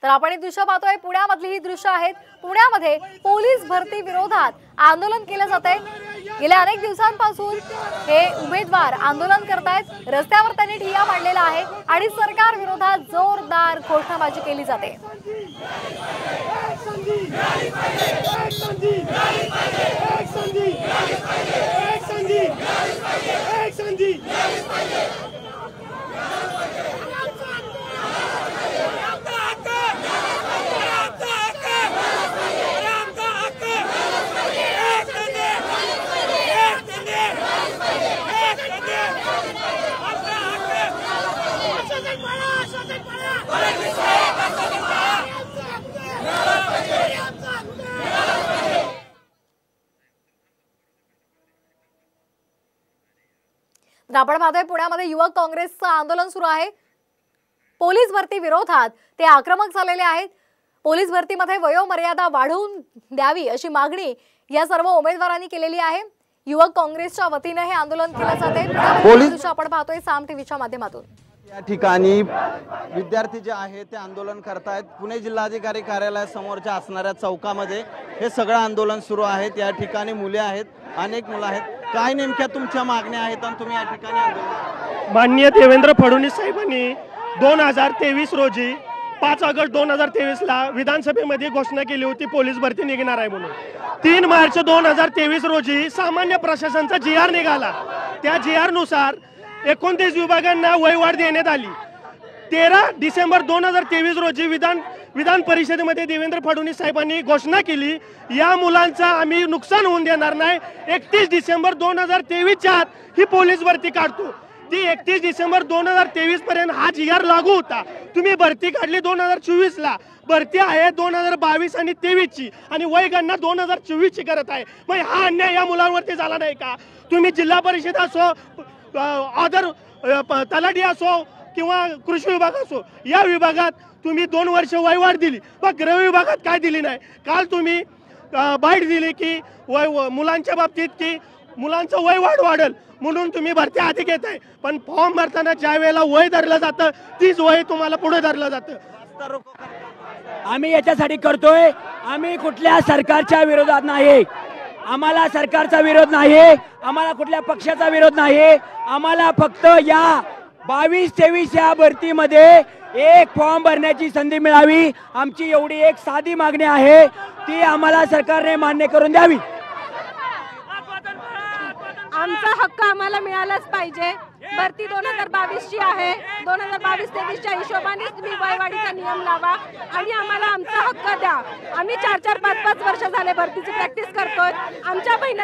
तर आपण ही दृश्य पाहतोय, पुण्यामधली ही दृश्य आहेत। पुण्यामध्ये पोलीस भरती विरोधात आंदोलन केले जाते। गेल्या अनेक दिवसांपासून हे उमेदवार आंदोलन करतायत। रस्त्यावर त्यांनी ठिय्या मांडलेला आहे आणि सरकार विरोधात जोरदार घोषणाबाजी केली जाते। आपण पाहतोय पुण्यामध्ये युवक काँग्रेसचं आंदोलन सुरू आहे। पोलीस भरती विरोधात ते आक्रमक झालेले आहेत। पोलीस भरतीमध्ये वयोमर्यादा वाढवून द्यावी अशी मागणी या सर्व उमेदवारांनी केलेली आहे। युवक काँग्रेसच्या वतीने हे आंदोलन केले जाते। पोलीस आपण पाहतोय साम टीव्हीच्या माध्यमातून। या ठिकाणी विद्यार्थी जे आहेत ते आंदोलन करतायत। पुणे जिल्हाधिकारी कार्यालयासमोरच्या असणाऱ्या चौकामध्ये हे सगळं आंदोलन सुरू आहे। या ठिकाणी मुले आहेत, अनेक मुलं आहेत। काय नेमक्या तुमच्या मागण्या आहेत आणि तुम्ही या ठिकाणी आंदोलन? माननीय देवेंद्र फडणवीस साहेबांनी 2023 रोजी 5 ऑगस्ट 2023 ला विधानसभेमध्ये घोषणा केली होती पोलीस भरती निघणार आहे म्हणून। 3 मार्च 2023 रोजी सामान्य प्रशासनाचा GR निघाला। त्या GR नुसार 29 विभागांना वयवाढ देण्यात आली। 13 डिसेंबर 2023 रोजी विधान परिषदेमध्ये देवेंद्र फडणवीस साहेबांनी घोषणा केली, या मुलांचा आम्ही नुकसान होऊन देणार नाही। 31 डिसेंबर 2023च्या आत ही पोलीस भरती काढतो। ती 31 डिसेंबर 2023 पर्यंत हा GR लागू होता। तुम्ही भरती काढली 2024 ला, भरती आहे 2022 आणि 23 ची आणि वयगणना 2024 ची करत आहे। मग हा अन्याय या मुलांवरती झाला नाही का? तुम्ही जिल्हा परिषद असो, अदर तलाठी असो किंवा कृषी विभाग असो, या विभागात तुम्ही 2 वर्ष वयवाढ दिली, पण गृह विभागात काय दिली नाही। काल तुम्ही बाईट दिली की मुलांच्या बाबतीत की मुलांचं वयवाढ वाढेल म्हणून तुम्ही भरती आधी घेताय, पण फॉर्म भरताना ज्या वेळेला वय धरलं जातं तीच वय तुम्हाला पुढे धरलं जातं। आम्ही याच्यासाठी करतोय, आम्ही कुठल्या सरकारच्या विरोधात नाही। आम्हाला सरकारचा विरोध नाही, आम्हाला कुठल्या पक्षाचा विरोध नाही। आम्हाला फक्त या 22-23 या भरतीमध्ये एक फॉर्म भरण्याची संधी मिळावी, आमची एवढी एक साधी मागणी आहे, ती आम्हाला सरकारने मान्य करून द्यावी। आमचा हक्क आम्हाला मिळालाच पाहिजे। भरती 2022 ची आहे, 2022-23 च्या हिशोबाने तुम्ही वयवाढीचा नियम लावा आणि आम्हाला आमचा हक्क द्या। आम्ही 4-4, 5-5 वर्ष झाले भरतीची प्रॅक्टिस करतोय। आमच्या बहिणी